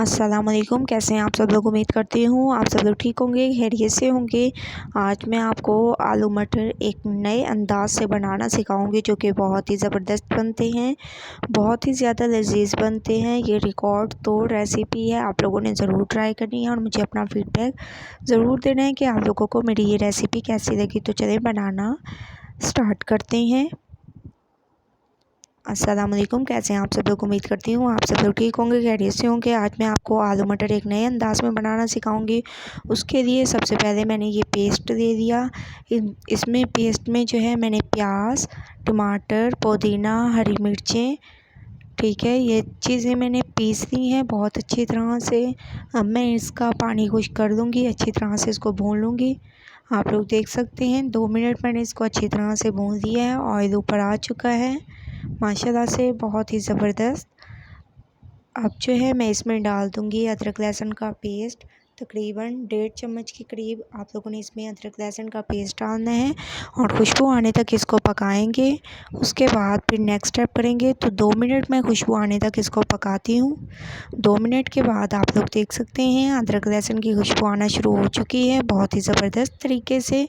अस्सलाम वालेकुम। कैसे हैं आप सब लोग? उम्मीद करती हूँ आप सब लोग ठीक होंगे, खैरियत से होंगे। आज मैं आपको आलू मटर एक नए अंदाज से बनाना सिखाऊंगी जो कि बहुत ही ज़बरदस्त बनते हैं, बहुत ही ज़्यादा लजीज बनते हैं। ये रिकॉर्ड तोड़ रेसिपी है, आप लोगों ने ज़रूर ट्राई करनी है और मुझे अपना फीडबैक ज़रूर देना है कि आप लोगों को मेरी ये रेसिपी कैसी लगी। तो चलें बनाना स्टार्ट करते हैं। अस्सलाम वालेकुम। कैसे हैं आप सब लोग? उम्मीद करती हूँ आप सब लोग ठीक होंगे, खैरियत से होंगे। आज मैं आपको आलू मटर एक नए अंदाज़ में बनाना सिखाऊंगी। उसके लिए सबसे पहले मैंने ये पेस्ट दे दिया। इसमें पेस्ट में जो है मैंने प्याज, टमाटर, पुदीना, हरी मिर्चें, ठीक है, ये चीज़ें मैंने पीस ली हैं बहुत अच्छी तरह से। अब मैं इसका पानी खुश कर लूँगी, अच्छी तरह से इसको भून लूँगी। आप लोग देख सकते हैं 2 मिनट मैंने इसको अच्छी तरह से भून लिया है। ऑयल ऊपर आ चुका है माशाल्लाह से, बहुत ही ज़बरदस्त। अब जो है मैं इसमें डाल दूँगी अदरक लहसुन का पेस्ट। तकरीबन 1.5 चम्मच के करीब आप लोगों ने इसमें अदरक लहसुन का पेस्ट डालना है और खुशबू आने तक इसको पकाएंगे। उसके बाद फिर नेक्स्ट स्टेप करेंगे। तो 2 मिनट मैं खुशबू आने तक इसको पकाती हूँ। 2 मिनट के बाद आप लोग देख सकते हैं अदरक लहसुन की खुशबू आना शुरू हो चुकी है बहुत ही ज़बरदस्त तरीके से।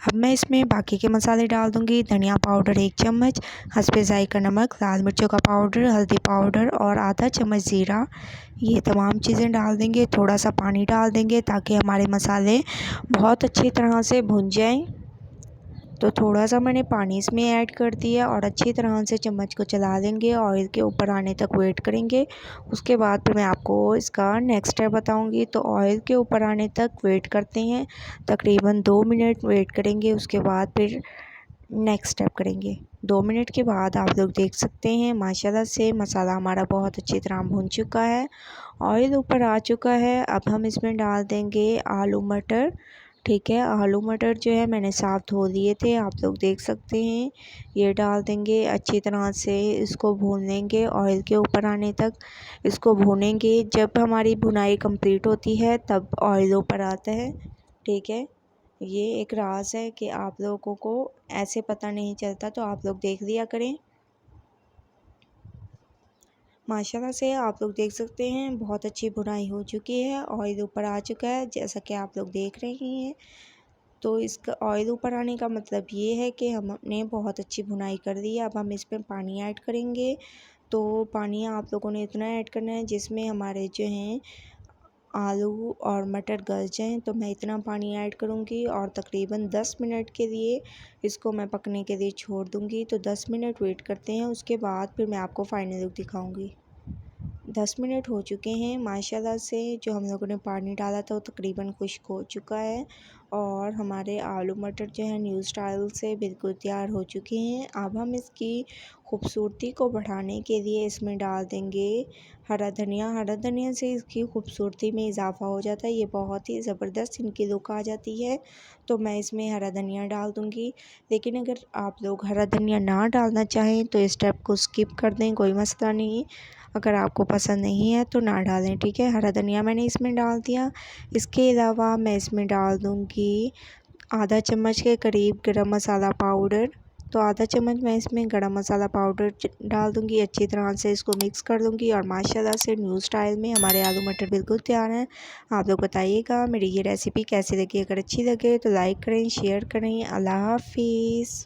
अब मैं इसमें बाकी के मसाले डाल दूँगी। धनिया पाउडर 1 चम्मच, हस्बे ज़ायक़ा नमक, लाल मिर्चों का पाउडर, हल्दी पाउडर और आधा चम्मच ज़ीरा, ये तमाम चीज़ें डाल देंगे। थोड़ा सा पानी डाल देंगे ताकि हमारे मसाले बहुत अच्छी तरह से भुन जाएं। तो थोड़ा सा मैंने पानी इसमें ऐड कर दिया और अच्छी तरह से चम्मच को चला देंगे। ऑयल के ऊपर आने तक वेट करेंगे। उसके बाद फिर मैं आपको इसका नेक्स्ट स्टेप बताऊंगी। तो ऑयल के ऊपर आने तक वेट करते हैं, तकरीबन 2 मिनट वेट करेंगे। उसके बाद फिर नेक्स्ट स्टेप करेंगे। 2 मिनट के बाद आप लोग देख सकते हैं माशाल्लाह से मसाला हमारा बहुत अच्छी तरह भुन चुका है, ऑयल ऊपर आ चुका है। अब हम इसमें डाल देंगे आलू मटर, ठीक है। आलू मटर जो है मैंने साफ़ धो लिए थे, आप लोग देख सकते हैं। ये डाल देंगे, अच्छी तरह से इसको भून लेंगे ऑयल के ऊपर आने तक। इसको भूनेंगे, जब हमारी भुनाई कंप्लीट होती है तब ऑयल ऊपर आता है, ठीक है। ये एक राज है कि आप लोगों को ऐसे पता नहीं चलता, तो आप लोग देख लिया करें। माशाल्लाह से आप लोग देख सकते हैं बहुत अच्छी भुनाई हो चुकी है, ऑयल ऊपर आ चुका है जैसा कि आप लोग देख रहे हैं। तो इसका ऑयल ऊपर आने का मतलब ये है कि हमने बहुत अच्छी भुनाई कर दी है। अब हम इसमें पानी ऐड करेंगे। तो पानी आप लोगों ने इतना ऐड करना है जिसमें हमारे जो हैं आलू और मटर गल जाएँ। तो मैं इतना पानी ऐड करूँगी और तकरीबन 10 मिनट के लिए इसको मैं पकने के लिए छोड़ दूँगी। तो 10 मिनट वेट करते हैं, उसके बाद फिर मैं आपको फाइनल लुक दिखाऊँगी। 10 मिनट हो चुके हैं माशाल्लाह से। जो हम लोगों ने पानी डाला था वो तकरीबन खुश्क हो चुका है और हमारे आलू मटर जो है न्यू स्टाइल से बिल्कुल तैयार हो चुके हैं। अब हम इसकी खूबसूरती को बढ़ाने के लिए इसमें डाल देंगे हरा धनिया। हरा धनिया से इसकी खूबसूरती में इजाफ़ा हो जाता है, ये बहुत ही ज़बरदस्त इनकी लुक आ जाती है। तो मैं इसमें हरा धनिया डाल दूँगी। लेकिन अगर आप लोग हरा धनिया ना डालना चाहें तो इस स्टेप को स्किप कर दें, कोई मसला नहीं। अगर आपको पसंद नहीं है तो ना डालें, ठीक है। हरा धनिया मैंने इसमें डाल दिया। इसके अलावा मैं इसमें डाल दूँगी आधा चम्मच के करीब गरम मसाला पाउडर। तो आधा चम्मच मैं इसमें गरम मसाला पाउडर डाल दूँगी, अच्छी तरह से इसको मिक्स कर दूँगी और माशाल्लाह से न्यू स्टाइल में हमारे आलू मटर बिल्कुल तैयार हैं। आप लोग बताइएगा मेरी ये रेसिपी कैसी लगी। अगर अच्छी लगे तो लाइक करें, शेयर करें। अल्लाह हाफिज़।